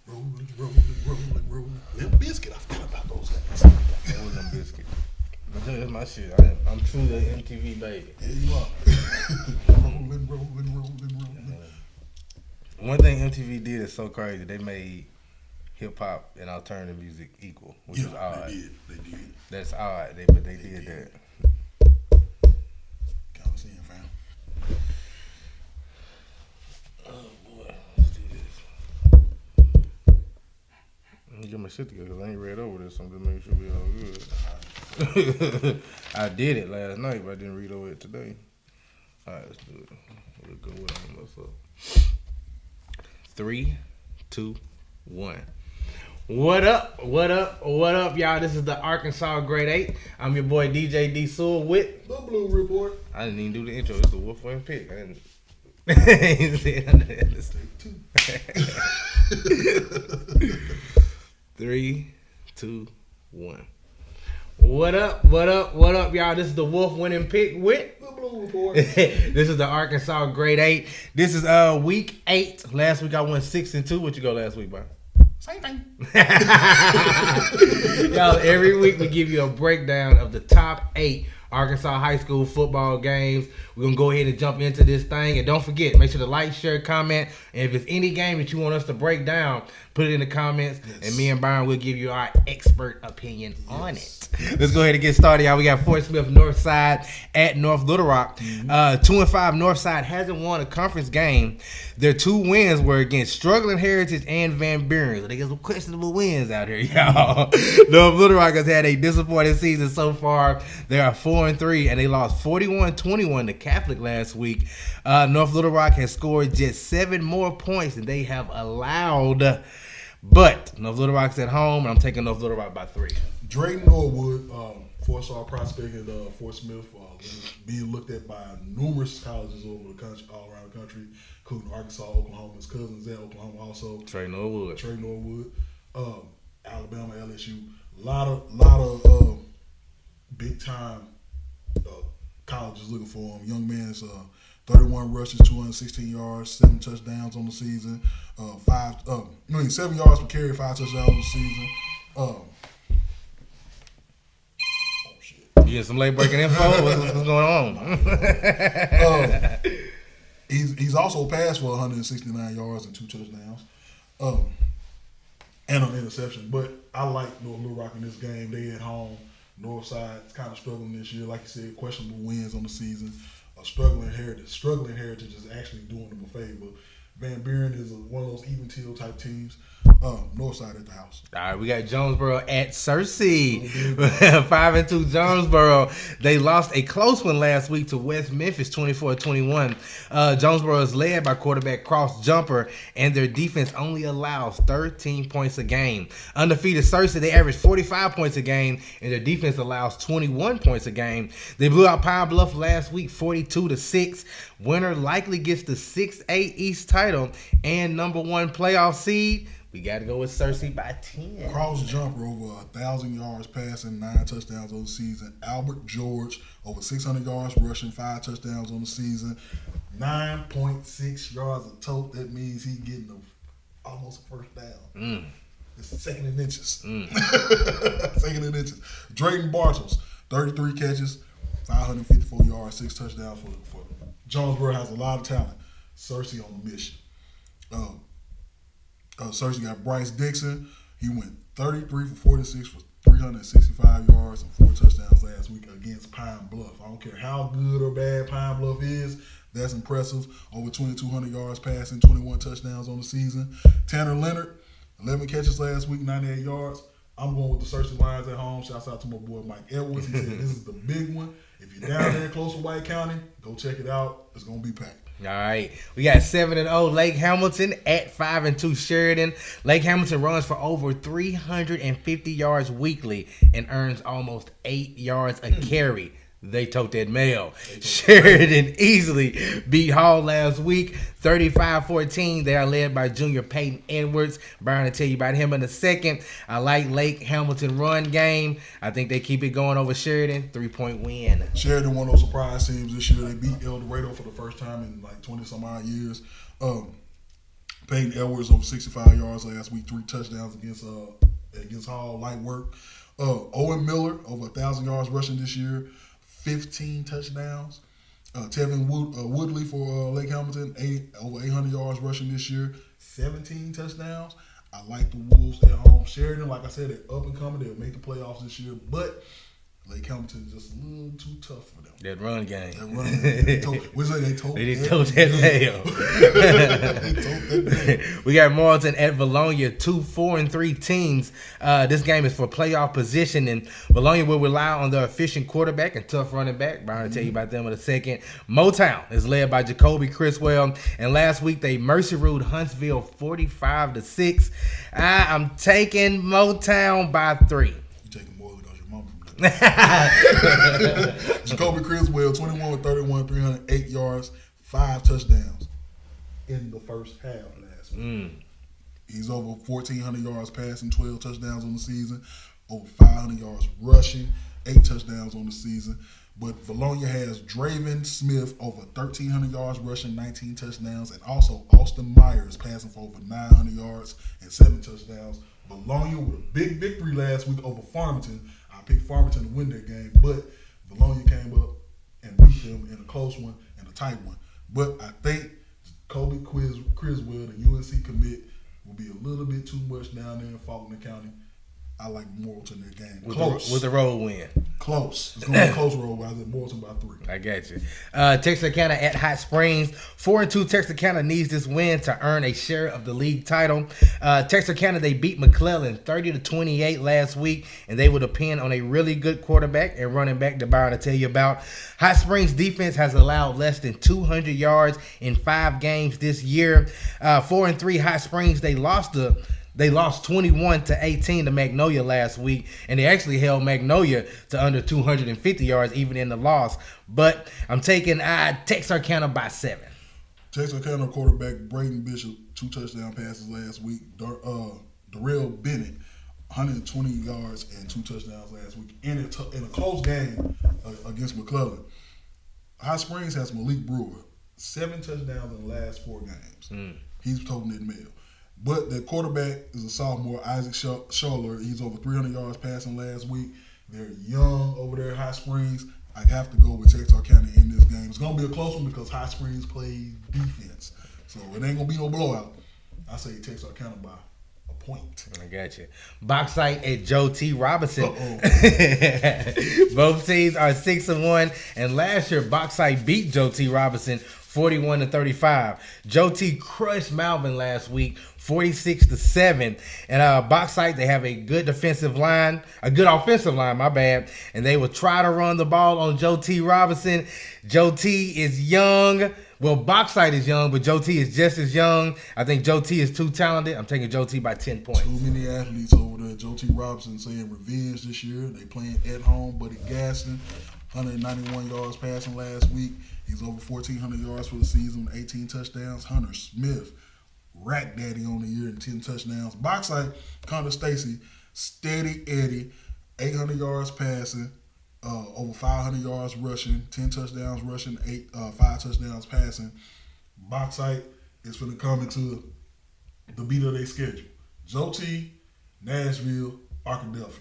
Rolling. Limp Biscuit. I forgot about those guys. That was them biscuit. That's my shit. I'm truly an MTV baby. Yeah, you are. rolling. One thing MTV did is so crazy. They made hip hop and alternative music equal, which is odd. They did. That's odd. But they did that. Kind of seeing, fam. Oh boy, let's do this. Let me get my shit together because I ain't read over this. So I'm just making sure we all good. I did it last night, but I didn't read over it today. All right, let's do it. We'll go with it. What's up? 3, 2, 1. What up, y'all? This is the Arkansas Grade 8. I'm your boy DJ D Sewell with The Blue Report. I didn't even do the intro. It's the Wolf Wing Pick. I didn't say Take 2. 3, 2, 1. What up, y'all? This is the Wolf Winning Pick with The Blue Report. This is the Arkansas Grade 8. This is week 8. Last week I went 6-2. What you go last week, Byron? Same thing. Y'all, every week we give you a breakdown of the top 8 Arkansas high school football games. We're going to go ahead and jump into this thing. And don't forget, make sure to like, share, comment. And if it's any game that you want us to break down, put it in the comments. Yes. And me and Byron will give you our expert opinion on it. Let's go ahead and get started, y'all. We got Fort Smith Northside at North Little Rock. 2-5 Northside hasn't won a conference game. Their 2 wins were against struggling Heritage and Van Buren. So they got some questionable wins out here, y'all. North Little Rock has had a disappointing season so far. They are 4-3, and they lost 41-21 to Catholic last week. North Little Rock has scored just 7 more points than they have allowed. But North Little Rock's at home, and I'm taking North Little Rock by 3. Drayton Norwood, 4-star prospect at Fort Smith, being looked at by numerous colleges over the country, all around the country, including Arkansas, Oklahoma. His cousins at Oklahoma also. Trey Norwood, Alabama, LSU. A lot of big time colleges looking for him. Young man's 31 rushes, 216 yards, 7 touchdowns on the season. 7 yards per carry, 5 touchdowns on the season. You get some late breaking info? What's going on? He's also passed for 169 yards and 2 touchdowns, and an interception. But I like North Little Rock in this game. They at home. Northside's kind of struggling this year, like you said, questionable wins on the season. Struggling Heritage is actually doing them a favor. Van Buren is one of those even teal type teams. Northside at the house. All right, we got Jonesboro at Searcy. 5-2 Jonesboro. They lost a close one last week to West Memphis, 24-21. Jonesboro is led by quarterback Cross Jumper, and their defense only allows 13 points a game. Undefeated Searcy, they average 45 points a game, and their defense allows 21 points a game. They blew out Pine Bluff last week, 42-6. Winner likely gets the 6A East title and number 1 playoff seed. We got to go with Searcy by 10. Cross Jumper over 1,000 yards passing, 9 touchdowns on the season. Albert George over 600 yards rushing, 5 touchdowns on the season. 9.6 yards a tote. That means he's getting almost a first down. It's second in inches. Second in inches. Drayton Bartles, 33 catches, 554 yards, 6 touchdowns for Jonesboro. Has a lot of talent. Searcy on a mission. Searcy got Bryce Dixon. He went 33 for 46 for 365 yards and 4 touchdowns last week against Pine Bluff. I don't care how good or bad Pine Bluff is. That's impressive. Over 2,200 yards passing, 21 touchdowns on the season. Tanner Leonard, 11 catches last week, 98 yards. I'm going with the Searcy Lions at home. Shouts out to my boy Mike Edwards. He said this is the big one. If you're down there close to White County, go check it out. It's going to be packed. All right. We got 7-0 Lake Hamilton at 5-2 Sheridan. Lake Hamilton runs for over 350 yards weekly and earns almost 8 yards a carry. They tote that mail. Sheridan easily beat Hall last week, 35-14. They are led by junior Peyton Edwards. Byron will tell you about him in a second. I like Lake Hamilton run game. I think they keep it going over Sheridan. 3-point win. Sheridan, one of those surprise teams this year. They beat El Dorado for the first time in like 20-some-odd years. Peyton Edwards over 65 yards last week, 3 touchdowns against Hall, light work. Owen Miller over 1,000 yards rushing this year, 15 touchdowns. Tevin Woodley for Lake Hamilton, over 800 yards rushing this year, 17 touchdowns. I like the Wolves at home. Sheridan, like I said, they're up and coming. They'll make the playoffs this year, but Lake Hamilton is just a little too tough for them. That run game. They told that. We got Marlton at Bologna, 2-4-3 teams. This game is for playoff position, and Bologna will rely on their efficient quarterback and tough running back. Brian will tell you about them in a second. Motown is led by Jacoby Criswell, and last week they mercy ruled Huntsville 45-6. I'm taking Motown by 3. Jacoby Criswell, 21-31, 308 yards, 5 touchdowns in the first half last week. He's over 1,400 yards passing, 12 touchdowns on the season, over 500 yards rushing, 8 touchdowns on the season. But Bologna has Draven Smith over 1,300 yards rushing, 19 touchdowns, and also Austin Myers passing for over 900 yards and 7 touchdowns. Bologna with a big victory last week over Farmington. I picked Farmington to win that game, but Bologna came up and beat them in a close one and a tight one. But I think Kobe Criswell, the UNC commit, will be a little bit too much down there in Faulkner County. I like Morrilton in that game. Close. With the road win. Close. It's going to be a close road, but I said Morrilton by 3. I got you. Texarkana at Hot Springs. 4-2 Texarkana needs this win to earn a share of the league title. Texarkana, they beat McClellan 30-28 last week, and they will depend on a really good quarterback and running back that Byron will tell you about. Hot Springs defense has allowed less than 200 yards in 5 games this year. 4-3 Hot Springs, they lost 21-18 to Magnolia last week, and they actually held Magnolia to under 250 yards even in the loss. But I'm taking Texarkana by 7. Texarkana quarterback Braden Bishop, 2 touchdown passes last week. Darrell Bennett, 120 yards and 2 touchdowns last week in a close game against McClellan. Hot Springs has Malik Brewer, 7 touchdowns in the last 4 games. He's toting it mail. But the quarterback is a sophomore, Isaac Scholler. He's over 300 yards passing last week. They're young over there at Hot Springs. I have to go with Texarkana in this game. It's going to be a close one because Hot Springs plays defense. So it ain't going to be no blowout. I say Texarkana by a point. I got you. Bauxite at Joe T. Robinson. Both teams are 6-1, and last year Bauxite beat Joe T. Robinson 41-35. Joe T. crushed Malvern last week, 46-7. And Bauxite, they have a good offensive line, my bad. And they will try to run the ball on Joe T. Robinson. Joe T. is young. Well, Bauxite is young, but Joe T. is just as young. I think Joe T. is too talented. I'm taking Joe T. by 10 points. Too many athletes over there. Joe T. Robinson saying revenge this year. They playing at home. Buddy Gaston, 191 yards passing last week. He's over 1,400 yards for the season with 18 touchdowns. Hunter Smith, rack daddy on the year and 10 touchdowns. Bauxite, Connor Stacy, steady Eddie, 800 yards passing, over 500 yards rushing, 10 touchdowns rushing, 5 touchdowns passing. Bauxite is going to come into the beat of their schedule. Joe T, Nashville, Arkadelphia.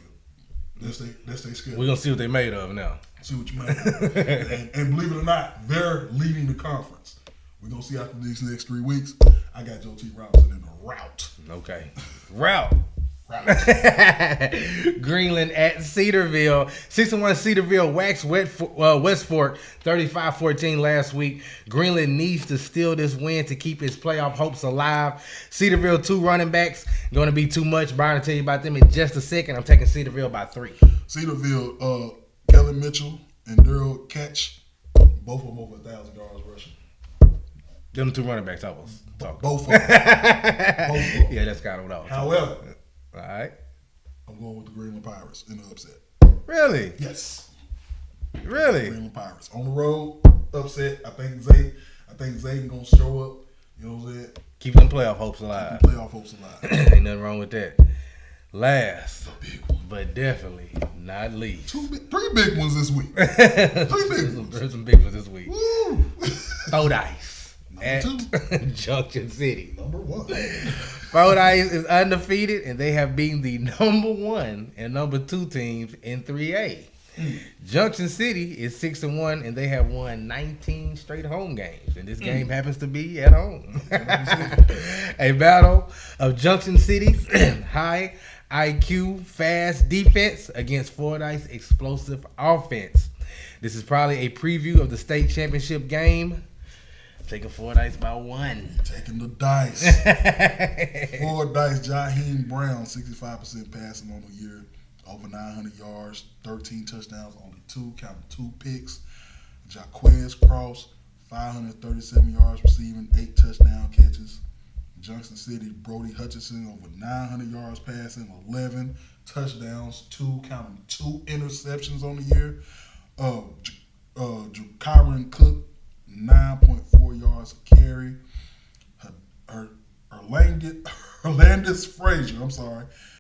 That's their schedule. We're going to see what they made of now. See what you made of. and believe it or not, they're leading the conference. We're going to see after these next 3 weeks. I got Joe T. Robinson in a rout. Okay. Route. Greenland at Cedarville. 6-1 Cedarville waxed West Fork 35-14 last week. Greenland needs to steal this win to keep its playoff hopes alive. Cedarville 2 running backs. Going to be too much. Brian will tell you about them in just a second. I'm taking Cedarville by 3. Cedarville, Kelly Mitchell and Daryl Catch, both of them over 1,000 yards rushing. Them 2 running backs I was talking. Both of them. Yeah, that's kind of what I was However, all right. I'm going with the Greenland Pirates in the upset. Really? Yes. Really? Greenland Pirates. On the road, upset. I think Zayden going to show up. You know what I'm saying? Keep them playoff hopes alive. Ain't nothing wrong with that. Last, but definitely not least. 3 big ones this week. 3 big ones. There's some big ones this week. Woo! Throw dice. at Number 2. Junction City. Number 1. Fordyce is undefeated, and they have beaten the number 1 and number 2 teams in 3A. Junction City is 6-1, and they have won 19 straight home games, and this game happens to be at home. A battle of Junction City's high IQ, fast defense against Fordyce's explosive offense. This is probably a preview of the state championship game. Taking Fordyce by 1. Taking the dice. Fordyce, Jaheim Brown, 65% passing on the year. Over 900 yards, 13 touchdowns, only 2, counting 2 picks. Jaquez Cross, 537 yards receiving, 8 touchdown catches. Junction City, Brody Hutchinson, over 900 yards passing, 11 touchdowns, 2, counting 2 interceptions on the year. Kyron Cook, 9.4 yards a carry. Erlandis Frazier,